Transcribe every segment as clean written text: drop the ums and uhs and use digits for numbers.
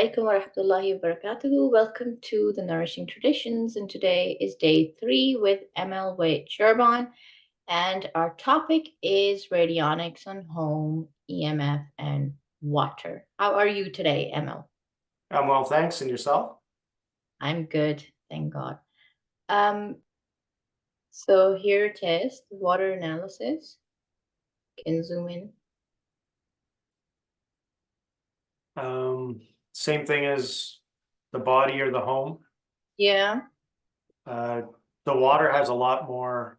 Alaikum wa rahmatullahi wa barakatuhu. Welcome to the Nourishing Traditions, and today is day 3 with ML Wade Sherban, and our topic is radionics on home, EMF, and water. How are you today, ML? I'm well, thanks. And yourself? I'm good, thank God. Um, so here it is, the water analysis. Can zoom in. Same thing as the body or the home. Yeah. Uh, the water has a lot more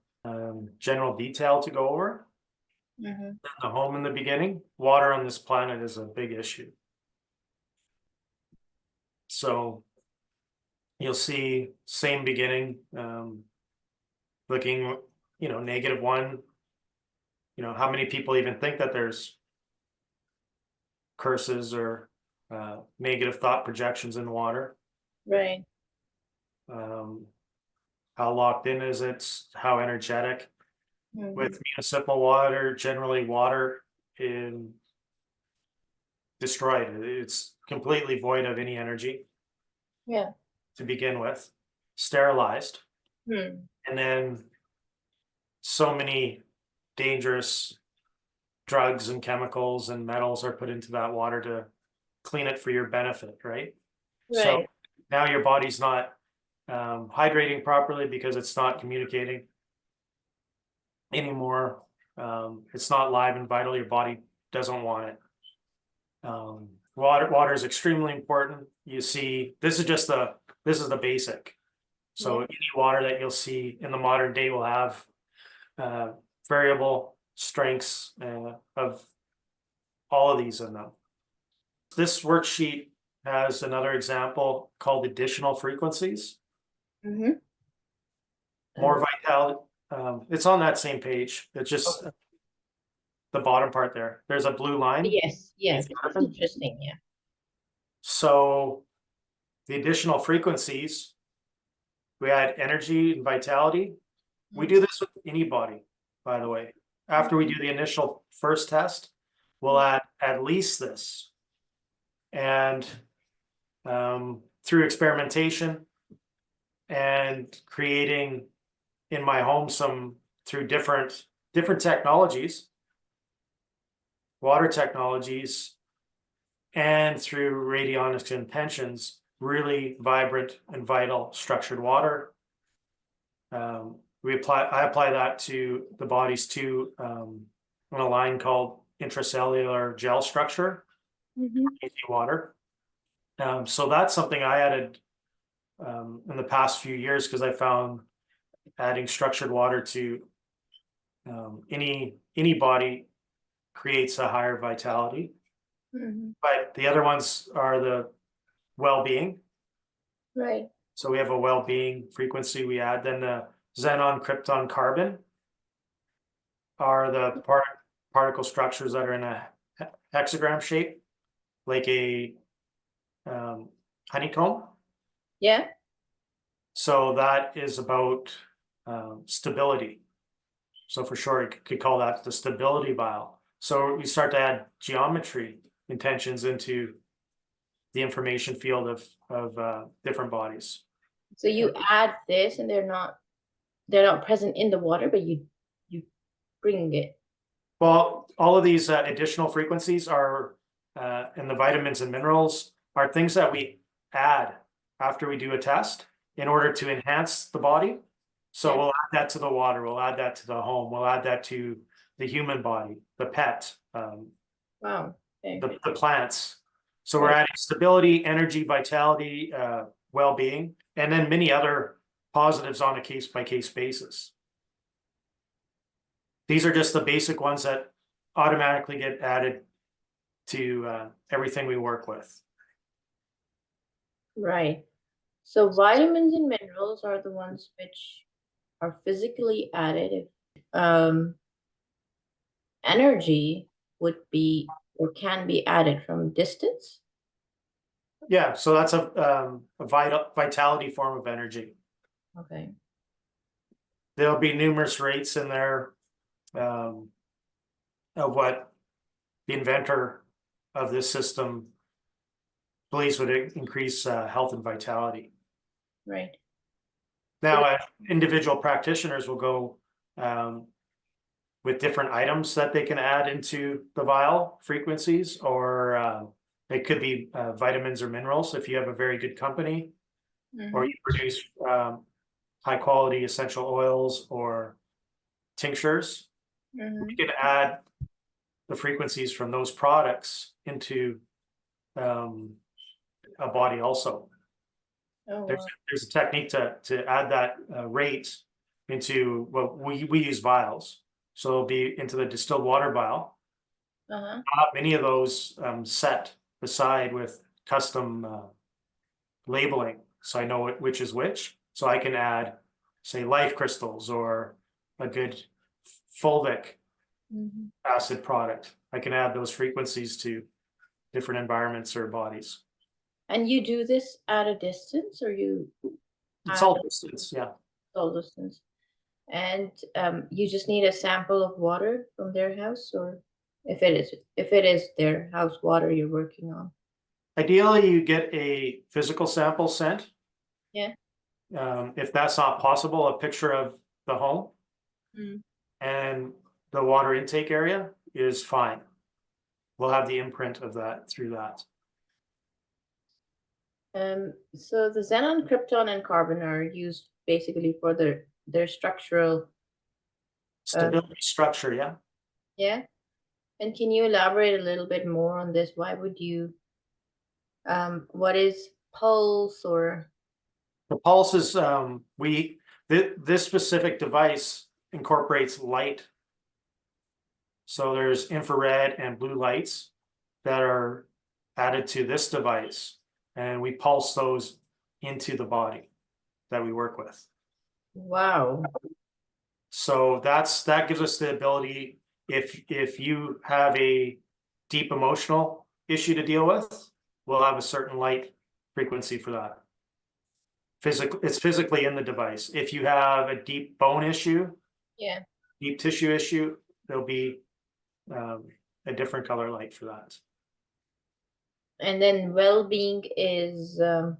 general detail to go over Mm-hmm. than the home in the beginning. Water on this planet is a big issue. So you'll see same beginning, looking, -1. How many people even think that there's curses or negative thought projections in water? Right. Um, how locked in is it? How energetic? Mm-hmm. With municipal water, generally water in destroyed. It's completely void of any energy Yeah. to begin with, sterilized, Hmm. and then so many dangerous drugs and chemicals and metals are put into that water to clean it for your benefit, right? So Right. now your body's not hydrating properly because it's not communicating anymore. It's not live and vital. Your body doesn't want it. Water is extremely important. You see, this is the basic. So Yeah. any water that you'll see in the modern day will have uh, variable strengths of all of these in them. This worksheet has another example called additional frequencies. Mm-hmm. More vitality. It's on that same page. It's just Okay. the bottom part there. There's a blue line. Yes, yes. Interesting, yeah. So the additional frequencies, we add energy and vitality. We do this with any body, by the way. After we do the initial first test, we'll add at least this. And through experimentation and creating in my home through different technologies, water technologies, and through radionics intentions, really vibrant and vital structured water. I apply that to the body's two on a line called intracellular gel structure, Mm-hmm. easy water. So that's something I added in the past few years because I found adding structured water to any body creates a higher vitality. Mm-hmm. But the other ones are the well-being. Right. So we have a well-being frequency we add. Then the xenon, krypton, carbon are the particle structures that are in a hexagram shape, like a honeycomb. Yeah. So that is about stability. So for sure, you could call that the stability vial. So we start to add geometry intentions into the information field of different bodies. So you add this and they're not present in the water, but you bring it. Well, all of these additional frequencies are, and the vitamins and minerals are things that we add after we do a test in order to enhance the body. So Yeah. we'll add that to the water, we'll add that to the home, we'll add that to the human body, the pet, Wow. Okay. the plants. So we're Right. adding stability, energy, vitality, well-being, and then many other positives on a case-by-case basis. These are just the basic ones that automatically get added to everything we work with. Right. So vitamins and minerals are the ones which are physically added. Energy would be or can be added from distance. Yeah, so that's a vitality form of energy. Okay. There'll be numerous rates in there of what the inventor of this system believes would increase health and vitality. Right. So Now, individual practitioners will go with different items that they can add into the vial frequencies, or it could be vitamins or minerals if you have a very good company, or you produce high quality essential oils or tinctures. We can add the frequencies from those products into a body also. Oh, There's wow. there's a technique to add that rate into, well, we use vials, so it'll be into the distilled water vial. Uh-huh. Many of those set beside with custom labeling, so I know which is which. So I can add, say, life crystals or a good fulvic acid product. I can add those frequencies to different environments or bodies. And you do this at a distance, or you It's at all distance, yeah. all distance? And you just need a sample of water from their house, or if it is their house water you're working on. Ideally, you get a physical sample sent. Yeah. If that's not possible, a picture of the home Mm. and the water intake area is fine. We'll have the imprint of that through that. So the xenon, krypton, and carbon are used basically for their structural. Stability structure, yeah. Yeah. And can you elaborate a little bit more on this? Why would you? What is pulse or? The pulse is this specific device incorporates light. So there's infrared and blue lights that are added to this device, and we pulse those into the body that we work with. Wow. So that gives us the ability, if you have a deep emotional issue to deal with, we'll have a certain light frequency for that. It's physically in the device. If you have a deep bone issue, Yeah. deep tissue issue, there'll be a different color light for that. And then well-being is how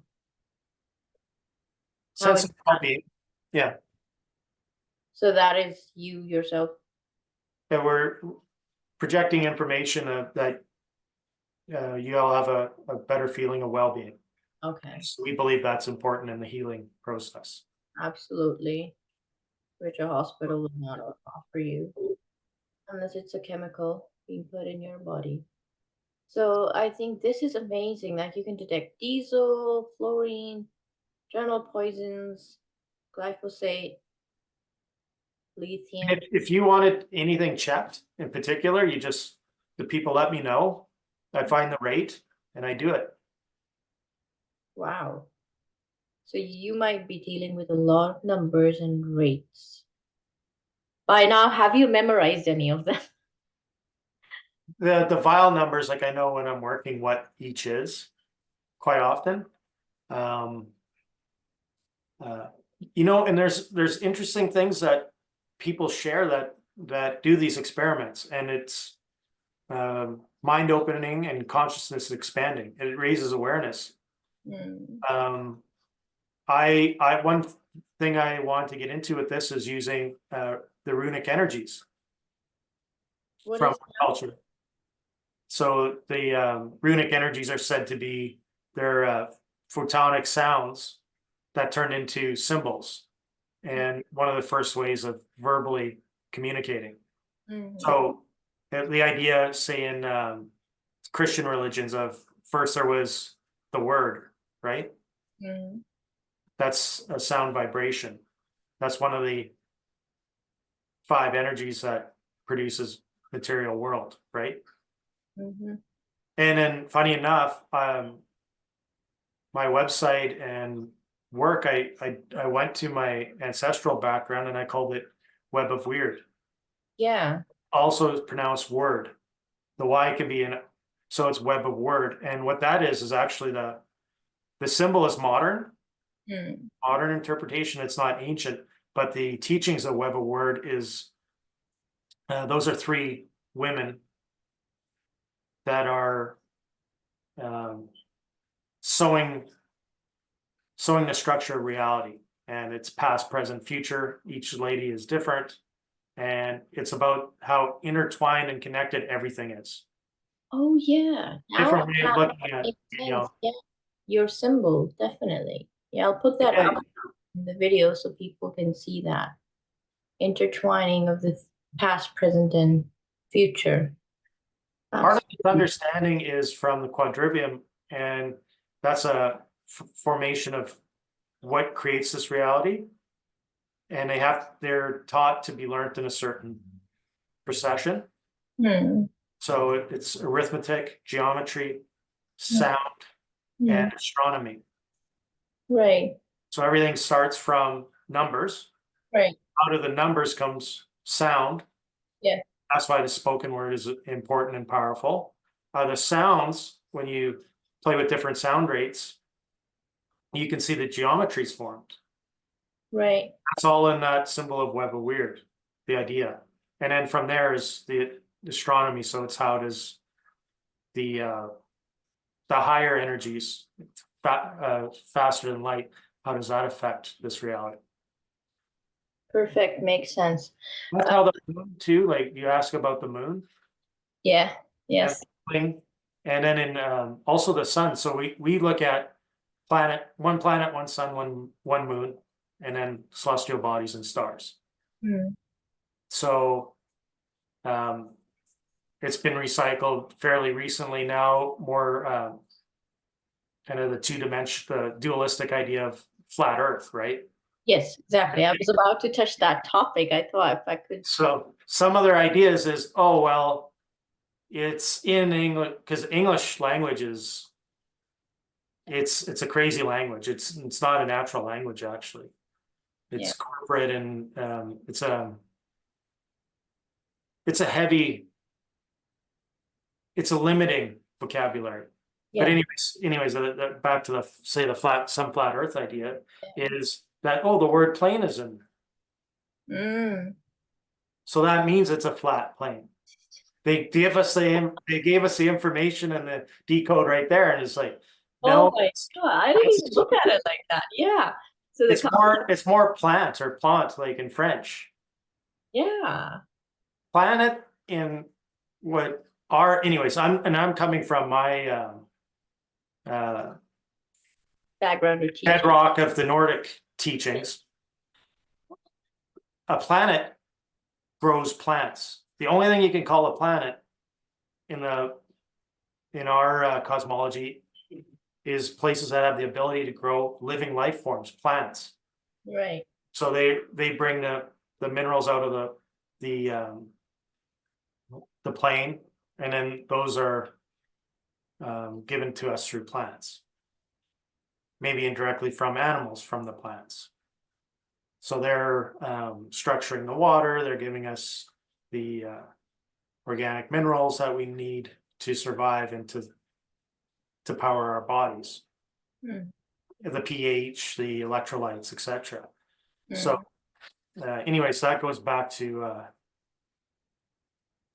Sense is of well-being, yeah. so that is you yourself. That we're projecting information that you all have a better feeling of well-being. Okay. So we believe that's important in the healing process. Absolutely. Which a hospital would not offer you unless it's a chemical being put in your body. So I think this is amazing. Like you can detect diesel, fluorine, general poisons, glyphosate, lithium. If you wanted anything checked in particular, the people let me know. I find the rate and I do it. Wow. So you might be dealing with a lot of numbers and rates. By now, have you memorized any of them? The vial numbers, like I know when I'm working what each is quite often. Um, and there's interesting things that people share that do these experiments, and it's mind opening and consciousness expanding. It raises awareness. Hmm. I one thing I want to get into with this is using the runic energies What from is culture. So the runic energies are said to be their photonic sounds that turn into symbols, and one of the first ways of verbally communicating. So the idea, say in Christian religions, of first there was the word, right? Mm-hmm. That's a sound vibration. That's one of the 5 energies that produces material world, right? Mm-hmm. And then, funny enough, my website and work, I went to my ancestral background and I called it Web of Weird. Yeah. Also pronounced word. The Y can be in it, so it's Web of Word. And what that is actually the symbol is modern, Mm. modern interpretation. It's not ancient, but the teachings of Web of Word is those are 3 women that are sewing the structure of reality, and it's past, present, future. Each lady is different, and it's about how intertwined and connected everything is. Oh yeah. Now Different way of that looking at, makes you sense. know, Yeah. Your symbol, definitely. Yeah, I'll put that yeah, up in the video so people can see that intertwining of the past, present, and future. part of Absolutely. this understanding is from the quadrivium, and that's a formation of what creates this reality. And they're taught to be learned in a certain procession. Hmm. So it's arithmetic, geometry, Hmm. sound, and astronomy. Right. So everything starts from numbers. Right. Out of the numbers comes sound. Yeah. That's why the spoken word is important and powerful. The sounds, when you play with different sound rates, you can see the geometries formed. Right. That's all in that symbol of web of weird, the idea. And then from there is the astronomy. So it's how does the higher energies, faster than light, how does that affect this reality? Perfect. Makes sense. That's how the moon too, like you ask about the moon Yeah. and Yes. thing, and then in also the sun. So we look at planet, one sun, one moon, and then celestial bodies and stars. Hmm. So it's been recycled fairly recently now, more kind of the dualistic idea of flat Earth, right? Yes, exactly. I was about to touch that topic. I thought if I could. So some other ideas is, oh well, it's in English because English language is it's a crazy language. It's not a natural language actually. Yeah. It's corporate and it's a heavy, it's a limiting vocabulary. But Yeah. anyways, back to some flat Earth idea is that, oh, the word plane is in there. Mm. So that means it's a flat plane. They gave us the information and the decode right there, and it's like, Oh no, my God. I didn't even look at it like that. Yeah. So the it's more plant or plant like in French. yeah. Planet in what are anyways. I'm coming from my uh, Background or teaching. bedrock of the Nordic teachings. A planet grows plants. The only thing you can call a planet in our cosmology is places that have the ability to grow living life forms, plants. Right. So they bring the minerals out of the plane, and then those are given to us through plants, maybe indirectly from animals from the plants. So they're structuring the water. They're giving us the organic minerals that we need to survive and to power our bodies. Mm. The pH, the electrolytes, etc. Mm. So, anyways, that goes back to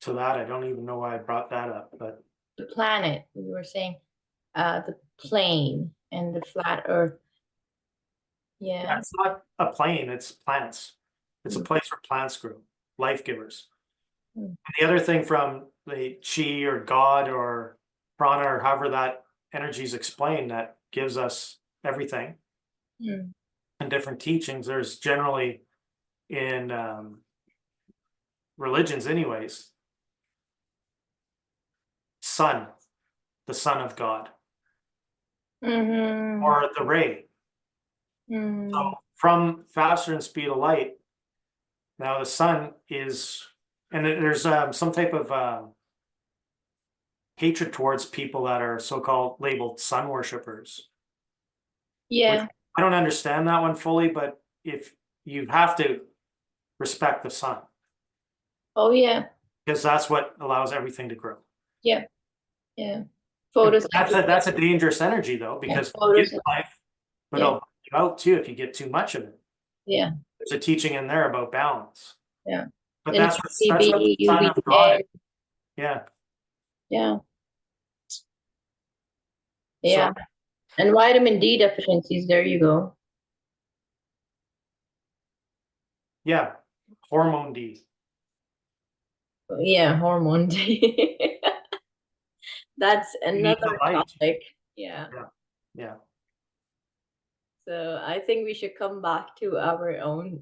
that. I don't even know why I brought that up, but The planet, we were saying, the plane and the flat Earth. Yeah. it's not a plane, it's plants. It's a Mm. place where plants grow, life givers. Mm. And the other thing from the chi or God or prana or however that energy is explained that gives us everything Mm. in different teachings, there's generally in religions anyways, sun, the son of God, Mm-hmm. or the ray. Mm. So from faster than speed of light, now the sun is, and there's some type of hatred towards people that are so-called labeled sun worshippers, which Yeah. I don't understand that one fully, but if you have to respect the sun, Oh yeah. because that's what allows everything to grow. Yeah. Yeah. That's a dangerous energy though, Yeah. because it gives life, but Yeah. it'll burn you out too if you get too much of it. Yeah. There's a teaching in there about balance. Yeah. But And that's what the UVB, son of God is. Yeah. Yeah. So Yeah. And vitamin D deficiencies, there you go. Yeah, hormone D. Yeah, hormone D. That's You need another the light. topic. Yeah. Yeah, yeah. So I think we should come back to our own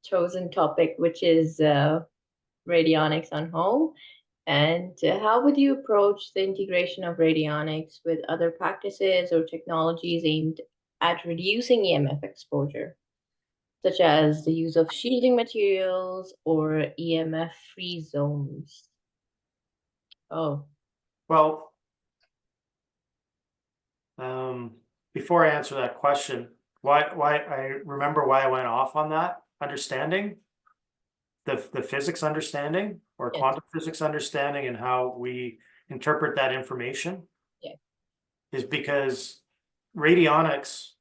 chosen topic, which is radionics on home. And how would you approach the integration of radionics with other practices or technologies aimed at reducing EMF exposure, such as the use of shielding materials or EMF-free zones? Oh, Well, before I answer that question, why I remember why I went off on that understanding, the physics understanding or yes, quantum physics understanding and how we interpret that information yes. is because radionics,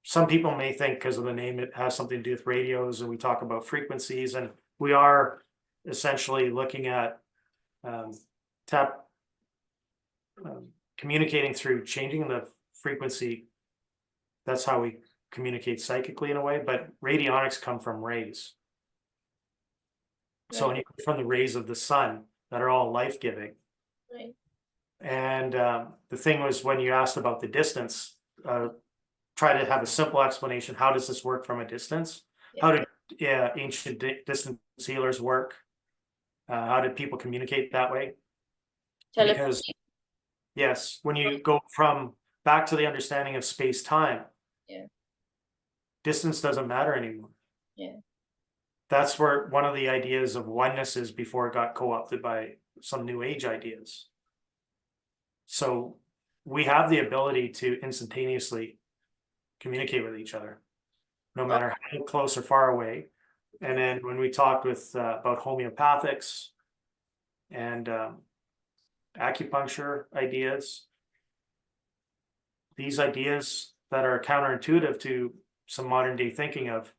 some people may think because of the name it has something to do with radios and we talk about frequencies and we are essentially looking at um, tap communicating through changing the frequency. That's how we communicate psychically in a way, but radionics come from rays. So Right, when you come from the rays of the sun that are all life-giving. right. And the thing was when you asked about the distance, try to have a simple explanation. How does this work from a distance? Yeah. How did ancient distance healers work? How did people communicate that way? Because Telepathy. yes, when you go from back to the understanding of space-time, Yeah, distance doesn't matter anymore. yeah. That's where one of the ideas of oneness is before it got co-opted by some new age ideas. So we have the ability to instantaneously communicate with each other, no Oh, matter how close or far away. And then when we talked with about homeopathics and acupuncture ideas, these ideas that are counterintuitive to some modern day thinking of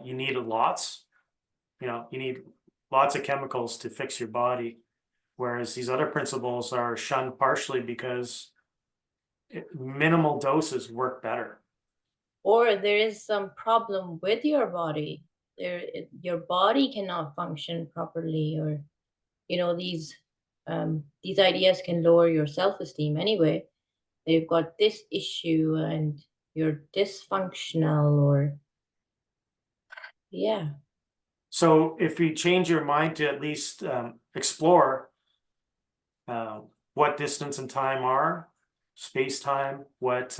you need lots, you need lots of chemicals to fix your body. Whereas these other principles are shunned partially because minimal doses work better. or there is some problem with your body. Your body cannot function properly, or these ideas can lower your self-esteem anyway. They've got this issue and you're dysfunctional, or yeah. So if you change your mind to at least explore uh, what distance and time are, space time, what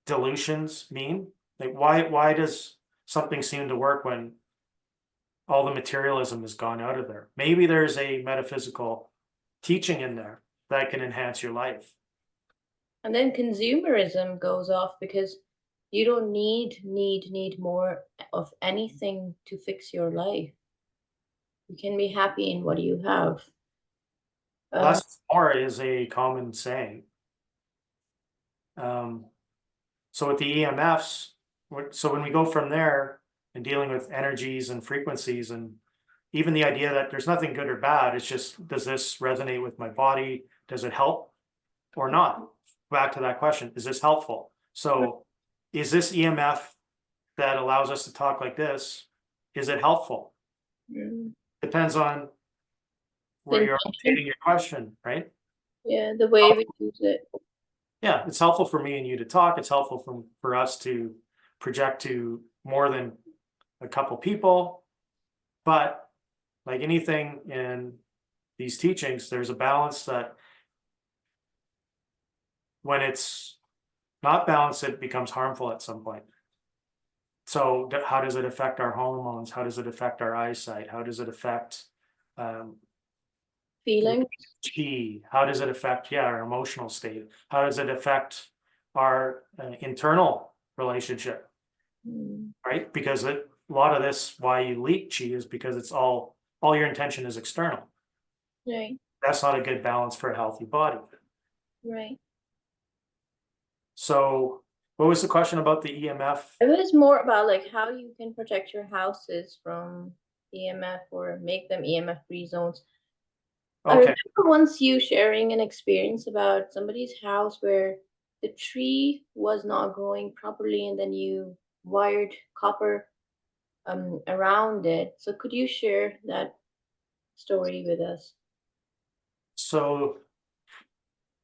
dilutions mean, like why does something seem to work when all the materialism has gone out of there? Maybe there's a metaphysical teaching in there that can enhance your life. And then consumerism goes off because you don't need more of anything to fix your life. You can be happy in what you have. Less is more is a common saying. Um, so with the EMFs, so when we go from there and dealing with energies and frequencies and even the idea that there's nothing good or bad, it's just, does this resonate with my body? Does it help or not? Back to that question, is this helpful? So is this EMF that allows us to talk like this, is it helpful? Mm. Depends on where you're Intention. stating your question, right? Yeah, the way we use it. Yeah, it's helpful for me and you to talk. It's helpful for us to project to more than a couple people. But like anything in these teachings, there's a balance that when it's not balanced, it becomes harmful at some point. So how does it affect our hormones? How does it affect our eyesight? How does it affect um, Feeling. chi? How does it affect, yeah, our emotional state? How does it affect our internal relationship, Mm. right? Because a lot of this, why you leak chi is because it's all your intention is external. Right, That's not a good balance for a healthy body. right. So what was the question about the EMF? It was more about like how you can protect your houses from EMF or make them EMF free zones. I Okay, remember once you sharing an experience about somebody's house where the tree was not growing properly and then you wired copper around it. So could you share that story with us? so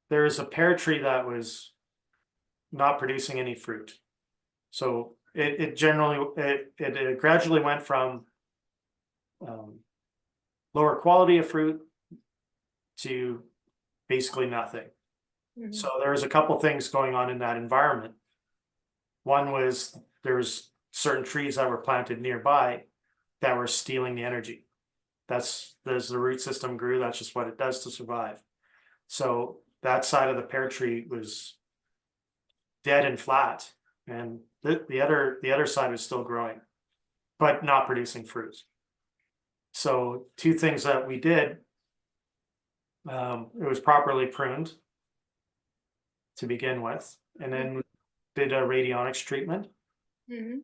there's a pear tree that was not producing any fruit. So it gradually went from um, lower quality of fruit to basically nothing. Hmm. So there was a couple things going on in that environment. One was there's certain trees that were planted nearby that were stealing the energy. That's as the root system grew, that's just what it does to survive. So that side of the pear tree was dead and flat, and the other side was still growing, but not producing fruit. So two things that we did, it was properly pruned to begin with, and then did a radionics treatment, Hmm.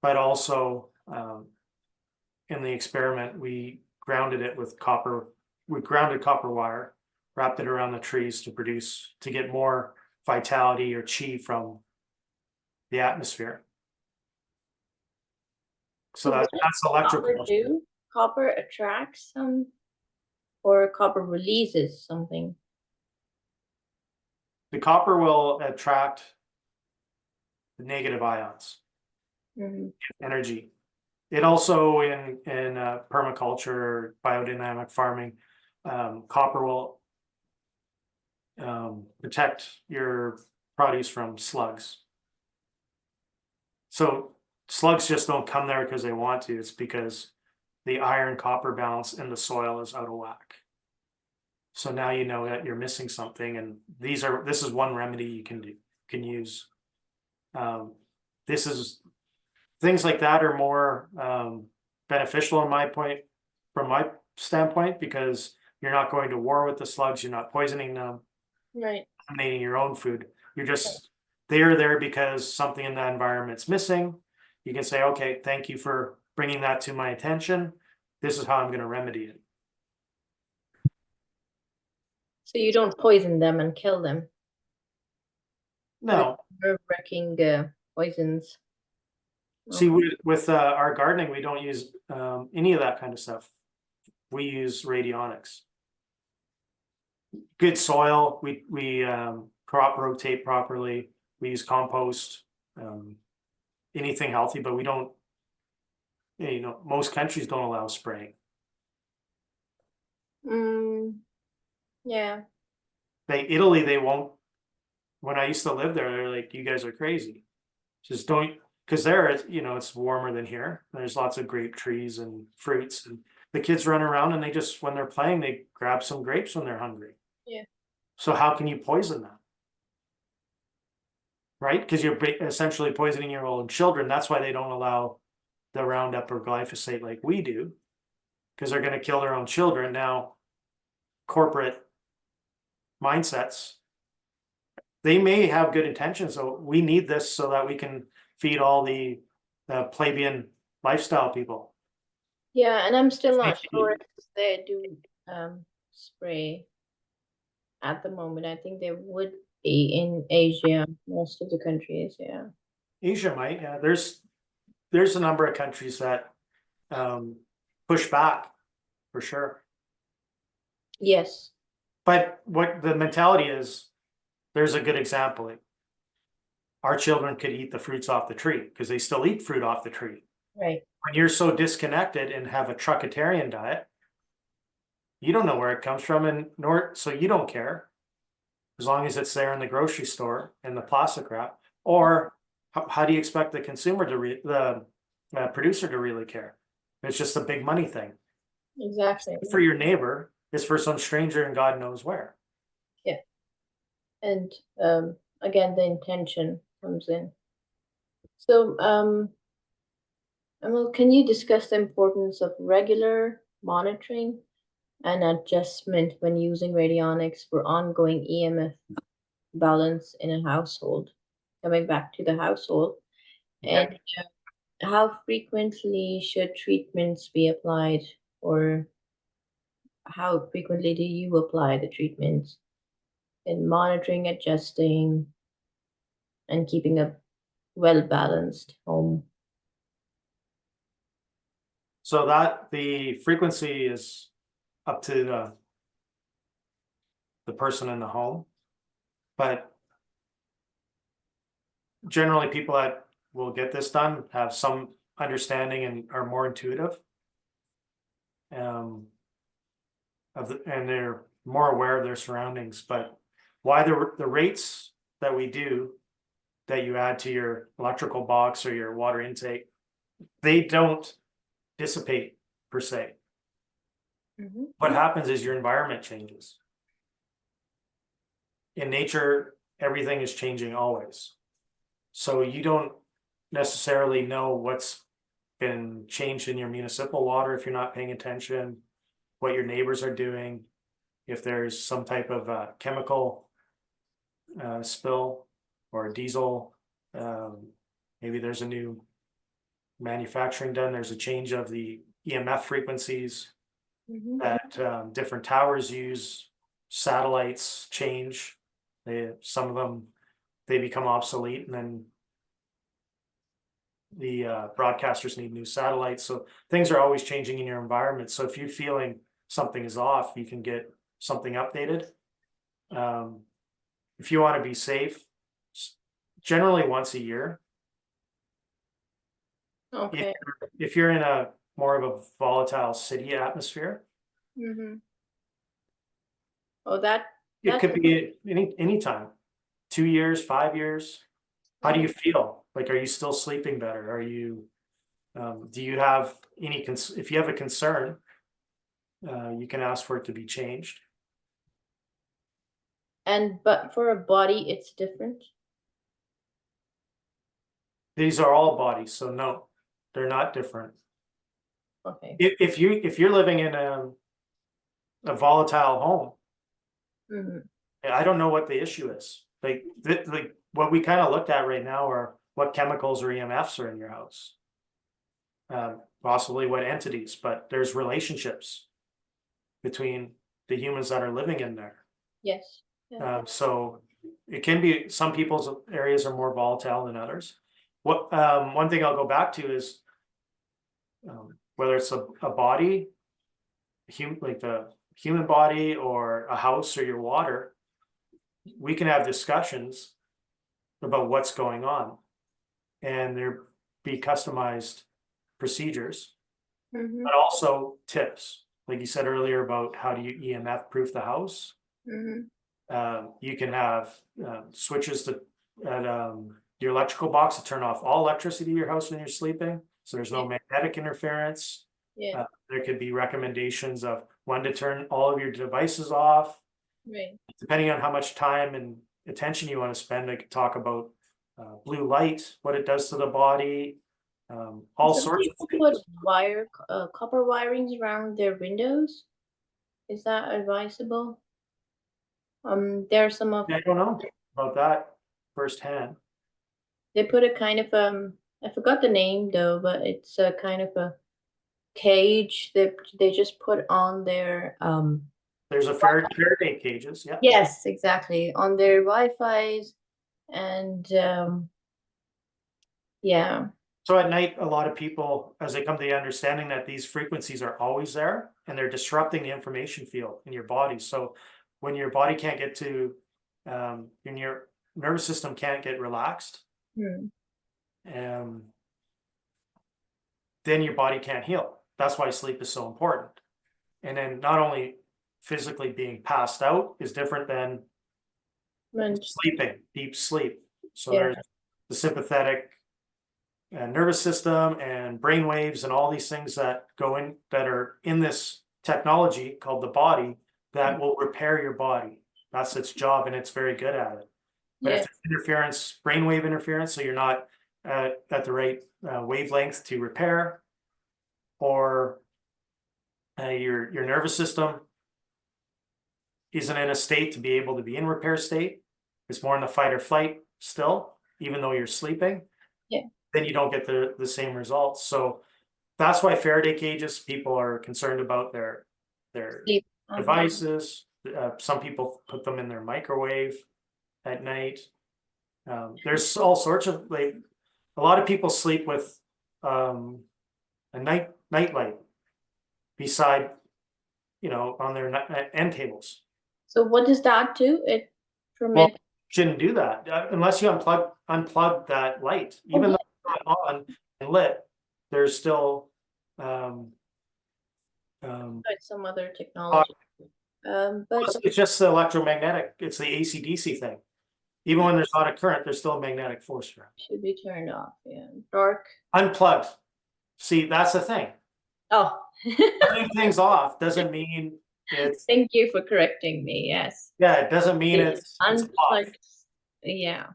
but also in the experiment we grounded it with copper. We grounded copper wire, wrapped it around the trees to get more vitality or chi from the atmosphere. So So what that's does copper electrical. do? Copper attracts some, or copper releases something? The copper will attract the negative ions, Hmm. energy. It also in permaculture, biodynamic farming, copper will protect your produce from slugs. So slugs just don't come there because they want to. It's because the iron copper balance in the soil is out of whack. So now you know that you're missing something, and this is one remedy you can use. Um, this is things like that are more beneficial in my point from my standpoint because you're not going to war with the slugs, you're not poisoning them, Right. eliminating your own food. You're just they're there because something in that environment's missing. You can say, okay, thank you for bringing that to my attention. This is how I'm going to remedy it. So you don't poison them and kill them with No, nerve-wracking poisons. see, Okay. with our gardening, we don't use any of that kind of stuff. We use radionics. Good soil. We crop rotate properly. We use compost. Um, anything healthy, but we don't. Most countries don't allow spraying. Mm, yeah. Italy, they won't. When I used to live there, they're like, "You guys are crazy. Just don't." Because there, it's warmer than here. There's lots of grape trees and fruits, and the kids run around and when they're playing, they grab some grapes when they're hungry. Yeah. So how can you poison them? Right? Because you're essentially poisoning your own children. That's why they don't allow the Roundup or glyphosate like we do, because they're going to kill their own children. Now, corporate mindsets, they may have good intentions. So we need this so that we can feed all the plebeian lifestyle people. Yeah, and I'm still not sure if they do spray at the moment. I think they would be in Asia, most of the countries, yeah. Asia might, yeah. There's a number of countries that um, push back for sure. Yes, But what the mentality is, there's a good example. Like, our children could eat the fruits off the tree because they still eat fruit off the tree. right. When you're so disconnected and have a truckitarian diet, you don't know where it comes from, and nor so you don't care as long as it's there in the grocery store in the plastic wrap. Or how do you expect the consumer the producer to really care? It's just a big money thing. Exactly. For your neighbor, it's for some stranger and God knows where. Yeah. And again, the intention comes in. So, Emil, can you discuss the importance of regular monitoring and adjustment when using radionics for ongoing EMF balance in a household? Coming back to the household, Okay. and how frequently should treatments be applied, or how frequently do you apply the treatments in monitoring, adjusting, and keeping a well balanced home? So that the frequency is up to the person in the home, but generally people that will get this done have some understanding and are more intuitive, um, and they're more aware of their surroundings. But why the rates that we do, that you add to your electrical box or your water intake, they don't dissipate per se. What happens is your environment changes. In nature, everything is changing always. So you don't necessarily know what's been changed in your municipal water if you're not paying attention, what your neighbors are doing, if there's some type of chemical spill or diesel, maybe there's a new manufacturing done, there's a change of the EMF frequencies that different towers use, satellites change, some of them, they become obsolete, and then the broadcasters need new satellites. So things are always changing in your environment. So if you're feeling something is off, you can get something updated. If you want to be safe, generally once a year. Okay. If you're in a more of a volatile city atmosphere, Oh, that it that's could be any time, 2 years, 5 years. How do you feel? Like, are you still sleeping better? Are you, do you have any, if you have a concern, you can ask for it to be changed. but for a body, it's different. These are all bodies, so no, they're not different. Okay. If you're living in a volatile home, I don't know what the issue is. Like what we kind of looked at right now are what chemicals or EMFs are in your house, possibly what entities, but there's relationships between the humans that are living in there. Yes. Yeah. So it can be, some people's areas are more volatile than others. What one thing I'll go back to is whether it's a body, like the human body, or a house, or your water, we can have discussions about what's going on, and there be customized procedures, but also tips. Like you said earlier about how do you EMF proof the house. You can have switches to at your electrical box to turn off all electricity to your house when you're sleeping, so there's no magnetic interference. Yeah. There could be recommendations of when to turn all of your devices off. Right. Depending on how much time and attention you want to spend, I could talk about blue light, what it does to the body, all Some sorts of people things. put copper wirings around their windows. Is that advisable? There are some of I don't know about that firsthand. they put a kind of I forgot the name though, but it's a kind of a cage that they just put on their There's a Faraday cages, yeah. yes, exactly, on their Wi-Fi's, and yeah. So at night, a lot of people, as they come to the understanding that these frequencies are always there and they're disrupting the information field in your body. So when your body can't get to, when your nervous system can't get relaxed, then your body can't heal. That's why sleep is so important. And then not only physically being passed out is different than sleeping, deep sleep. So Yeah. there's the sympathetic nervous system and brain waves and all these things that go in, that are in this technology called the body, that will repair your body. That's its job, and it's very good at it. But if there's interference, brainwave interference, so you're not at the right wavelength to repair, or your nervous system isn't in a state to be able to be in repair state, it's more in the fight or flight still, even though you're sleeping, then you don't get the same results. So that's why Faraday cages, people are concerned about their Sleep devices. Some people put them in their microwave at night. There's all sorts of, like, a lot of people sleep with a night light beside, on their end tables. So what does that do? It Well, permits. shouldn't do that unless you unplug that light. Oh, Even yeah. though it's on and lit, there's still um, It's some other uh, technology. But it's just the electromagnetic. It's the AC/DC thing. Even when there's not a current, there's still a magnetic force around. should be turned off. Yeah. Dark. Unplugged. See, that's the thing. Oh, Turning things off doesn't mean it's, thank you for correcting me. Yes. yeah, it doesn't mean The it's off. unplugged. Yeah.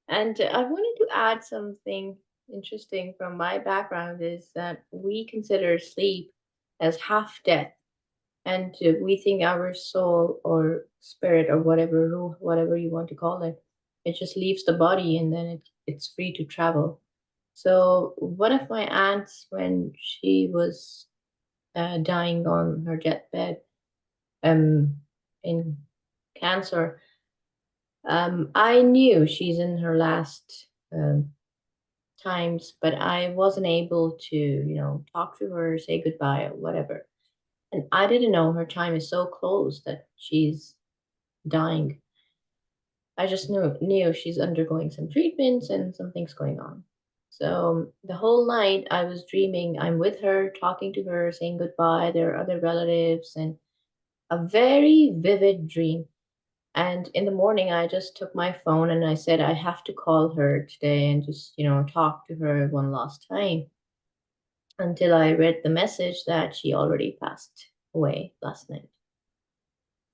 And I wanted to add something interesting from my background is that we consider sleep as half death. And we think our soul or spirit or whatever ruh, whatever you want to call it, it just leaves the body and then it's free to travel. So one of my aunts, when she was dying on her deathbed, um, in cancer, I knew she's in her last times, but I wasn't able to, talk to her, say goodbye, or whatever. And I didn't know her time is so close that she's dying. I just knew she's undergoing some treatments and something's going on. So the whole night I was dreaming I'm with her, talking to her, saying goodbye. There are other relatives, and a very vivid dream. And in the morning, I just took my phone and I said, I have to call her today and just, talk to her one last time until I read the message that she already passed away last night.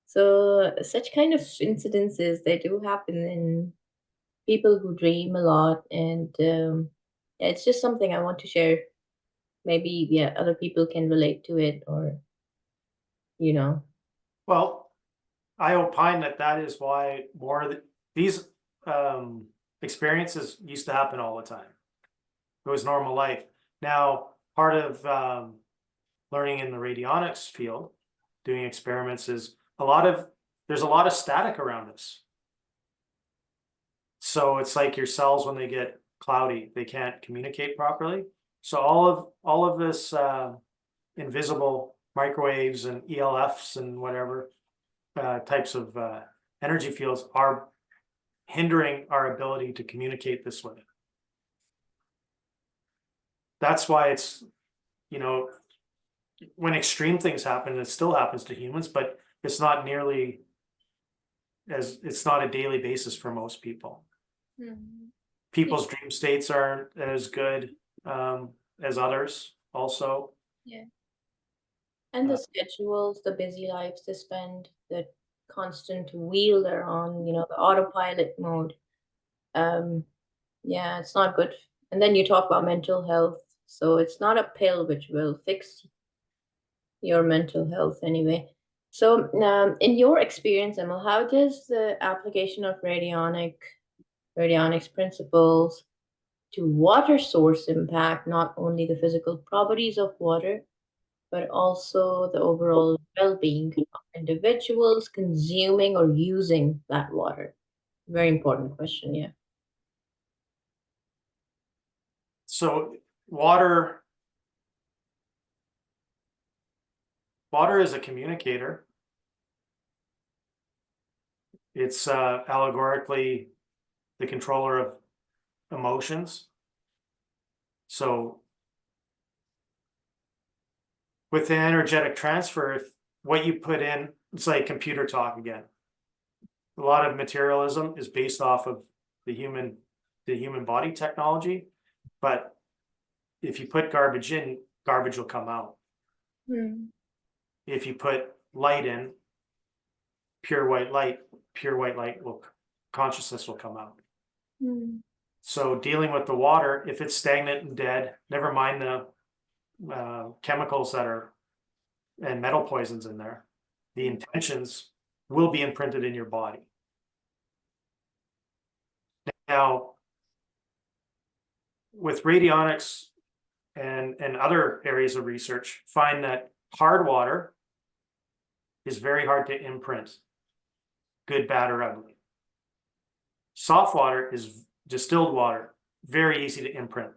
So such kind of incidences, they do happen in people who dream a lot. And yeah, it's just something I want to share. Maybe, yeah, other people can relate to it or, you know. Well, I opine that is why these experiences used to happen all the time. It was normal life. Now, part of learning in the radionics field, doing experiments, is there's a lot of static around us. So it's like your cells, when they get cloudy, they can't communicate properly. So all of this invisible microwaves and ELFs and whatever types of energy fields are hindering our ability to communicate this way. That's why it's, when extreme things happen, it still happens to humans, but it's not it's not a daily basis for most people. Mhm. People's dream states aren't as good as others also. Yeah. And the Uh, schedules, the busy lives they spend, the constant wheel they're on, the autopilot mode. Um, yeah, it's not good. And then you talk about mental health. So it's not a pill which will fix your mental health anyway. So, in your experience, Emil, how does the application of radionics principles to water source impact not only the physical properties of water, but also the overall well-being of individuals consuming or using that water? Very important question, yeah. so water is a communicator. It's allegorically the controller of emotions. So with the energetic transfer, if what you put in, it's like computer talk again. A lot of materialism is based off of the human body technology, but if you put garbage in, garbage will come out. Hmm. If you put light in, pure white light, consciousness will come out. Hmm. So dealing with the water, if it's stagnant and dead, never mind the chemicals and metal poisons in there, the intentions will be imprinted in your body. Now, with radionics and other areas of research, find that hard water is very hard to imprint, good, bad, or ugly. Soft water is distilled water, very easy to imprint.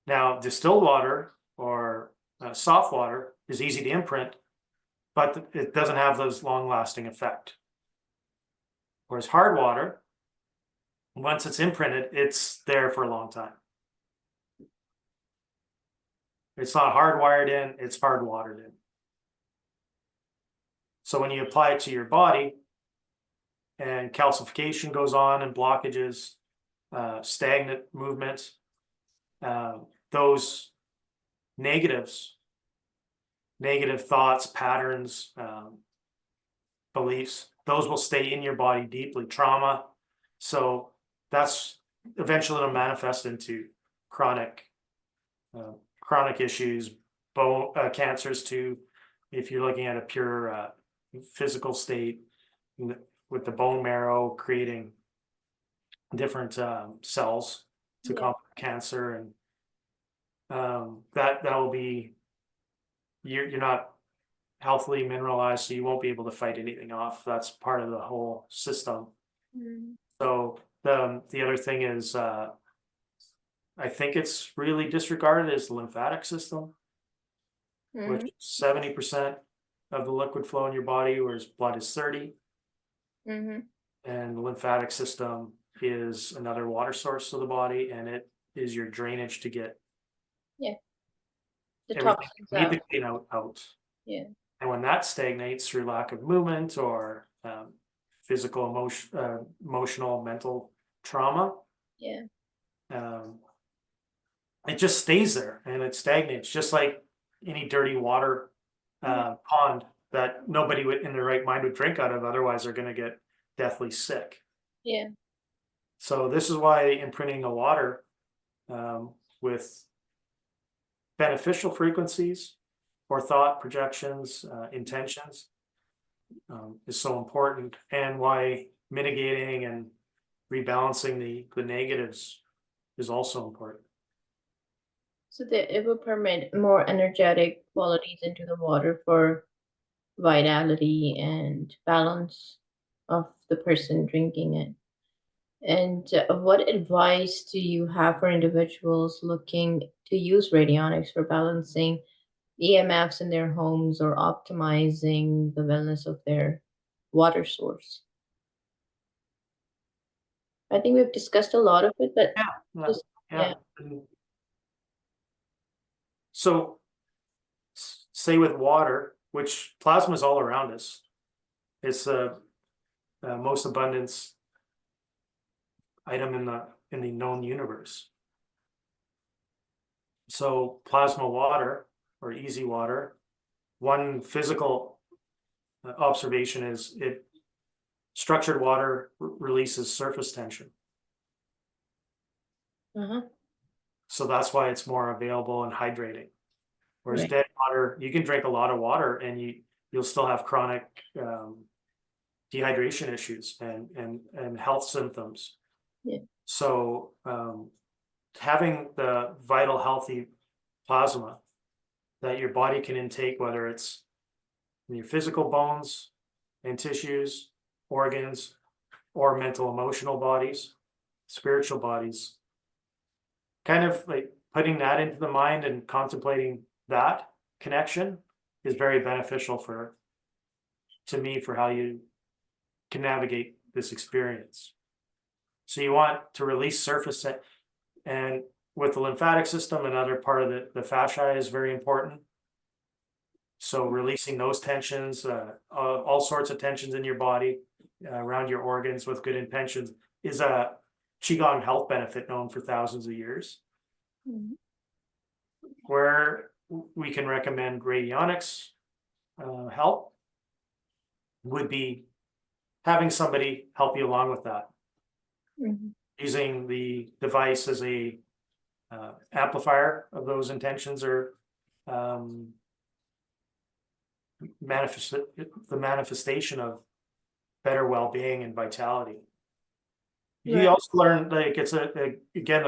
Now, distilled water or soft water is easy to imprint, but it doesn't have those long-lasting effect. Whereas hard water, once it's imprinted, it's there for a long time. It's not hardwired in, it's hardwatered in. So when you apply it to your body and calcification goes on and blockages, stagnant movements, those negatives, negative thoughts, patterns, beliefs, those will stay in your body deeply, trauma. So that's eventually it'll manifest into chronic issues, bone cancers too. If you're looking at a pure physical state with the bone marrow creating different cells to Yeah. combat cancer, and that will be you're not healthily mineralized, so you won't be able to fight anything off. That's part of the whole system. Mm. So the other thing is, I think it's really disregarded is the lymphatic system, which Mhm. 70% of the liquid flow in your body, whereas blood is 30, Mhm. and the lymphatic system is another water source of the body, and it is your drainage to get Yeah. The everything toxins you need out. to clean out. Yeah. And when that stagnates through lack of movement or physical, emotional, mental trauma, Yeah. um, it just stays there and it stagnates, just like any dirty water Yeah. pond that nobody would, in their right mind, would drink out of. Otherwise, they're going to get deathly sick. Yeah. So this is why imprinting the water with beneficial frequencies or thought projections, intentions, is so important, and why mitigating and rebalancing the negatives is also important. So that it will permit more energetic qualities into the water for vitality and balance of the person drinking it. And what advice do you have for individuals looking to use radionics for balancing EMFs in their homes or optimizing the wellness of their water source? I think we've discussed a lot of it, but Yeah, yeah, just yeah. yeah. And so, say with water, which plasma is all around us, it's the most abundance item in the known universe. So plasma water or easy water, one physical observation is it structured water releases surface tension. Uh-huh. So that's why it's more available and hydrating. Whereas Right. dead water, you can drink a lot of water and you'll still have chronic dehydration issues and health symptoms. Yeah. So having the vital, healthy plasma that your body can intake, whether it's in your physical bones and tissues, organs, or mental, emotional bodies, spiritual bodies, kind of like putting that into the mind and contemplating that connection is very beneficial to me for how you can navigate this experience. So you want to release surface, and with the lymphatic system, another part of the fascia is very important. So releasing those tensions, all sorts of tensions in your body, around your organs with good intentions, is a qigong health benefit known for thousands of years. Mhm. Where we can recommend radionics help would be having somebody help you along with that, Mhm. using the device as a amplifier of those intentions, or um, the manifestation of better well-being and vitality. You Right. also learn, like, it's again,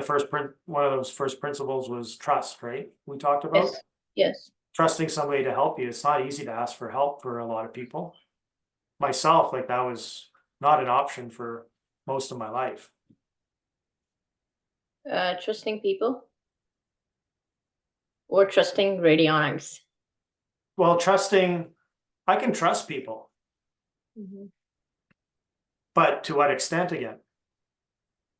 one of those first principles was trust, right? We talked about. Yes. Yes. trusting somebody to help you. It's not easy to ask for help for a lot of people. Myself, like that was not an option for most of my life. Trusting people or trusting radionics? Well, I can trust people, Mm-hmm. but to what extent again?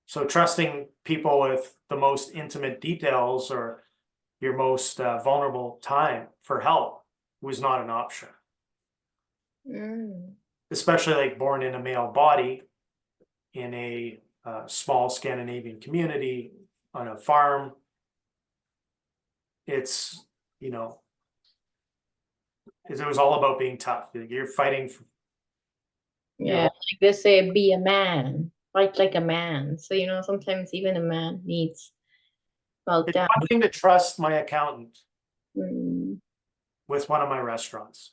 So trusting people with the most intimate details or your most vulnerable time for help was not an option, Mm. especially like born in a male body in a small Scandinavian community on a farm. It's, you know, it was all about being tough. You're fighting for Yeah, your. like they say, be a man, fight like a man. So, sometimes even a man needs It's meltdown. one thing to trust my accountant Mm. with one of my restaurants.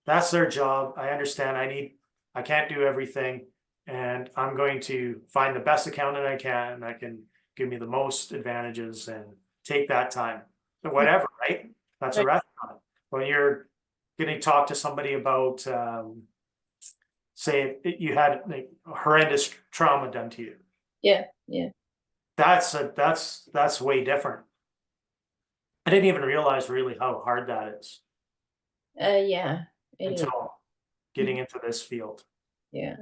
That's their job. I understand. I can't do everything, and I'm going to find the best accountant I can that can give me the most advantages and take that time. But whatever, right? That's a Right. restaurant. When you're getting to talk to somebody about, say, you had like horrendous trauma done to you, Yeah, yeah. that's way different. I didn't even realize really how hard that is Yeah, it is. until getting into this field. Yeah,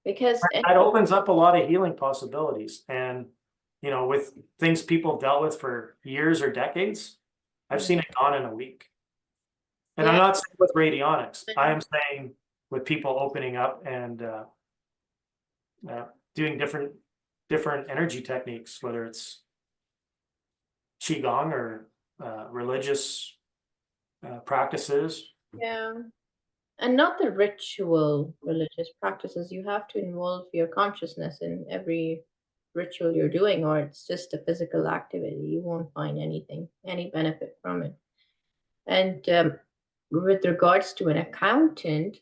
because That opens up a lot of healing possibilities. And, with things people have dealt with for years or decades, I've seen it gone in a week. And I'm yeah, not saying with radionics, I am saying with people opening up and doing different energy techniques, whether it's qigong or religious practices. yeah. And not the ritual religious practices. You have to involve your consciousness in every ritual you're doing, or it's just a physical activity. You won't find any benefit from it. And with regards to an accountant,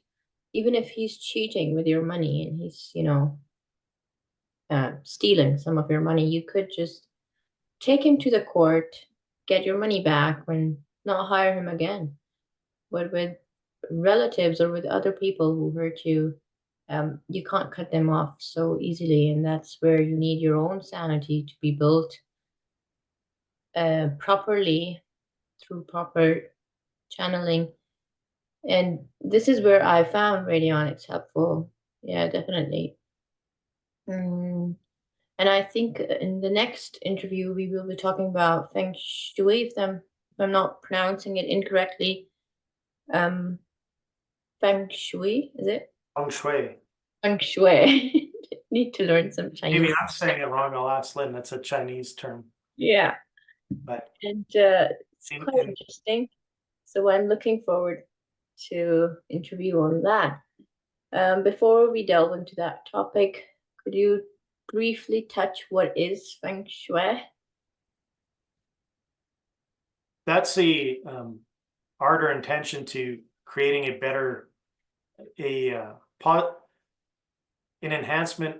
even if he's cheating with your money and he's, stealing some of your money, you could just take him to the court, get your money back, and not hire him again. But with relatives or with other people who hurt you, you can't cut them off so easily. And that's where you need your own sanity to be built properly through proper channeling. And this is where I found radionics helpful. Yeah, definitely. Mm. And I think in the next interview, we will be talking about feng shui, if I'm not pronouncing it incorrectly. Um, Feng shui, is it? Feng shui. Feng shui. Need to learn some Maybe Chinese. I'm saying it wrong. I'll ask Lynn. That's a Chinese term. Yeah. But And it's in, quite in interesting. So I'm looking forward to interview on that. Before we delve into that topic, could you briefly touch what is feng shui? that's the art or intention to creating a better, pot, an enhancement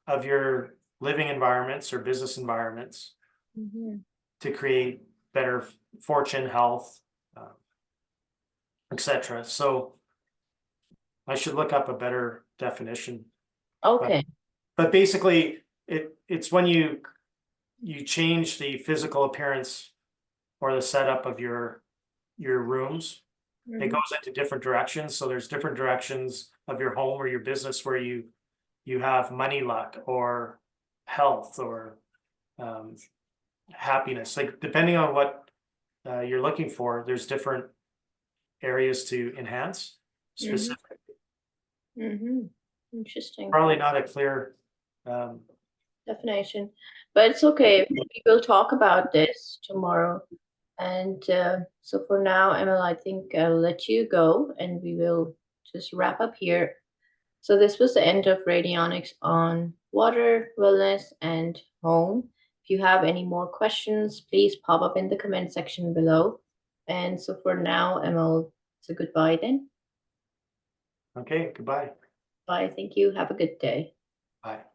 of your living environments or business environments Mm-hmm. to create better fortune, health, etc. So I should look up a better definition. Okay. But basically, it's when you change the physical appearance or the setup of your rooms. It Mm-hmm. goes into different directions. So there's different directions of your home or your business where you have money luck or health or um, happiness. Like depending on what you're looking for, there's different areas to enhance Mm-hmm. specific. Mm-hmm. Interesting Probably not a clear. Um, definition, but it's okay. We will talk about this tomorrow. And so for now, Emil, I think I'll let you go and we will just wrap up here. So this was the end of Radionics on water, wellness, and home. If you have any more questions, please pop up in the comment section below. And so for now, Emil, it's a goodbye then. okay, goodbye. Bye. Thank you. Have a good day. Bye.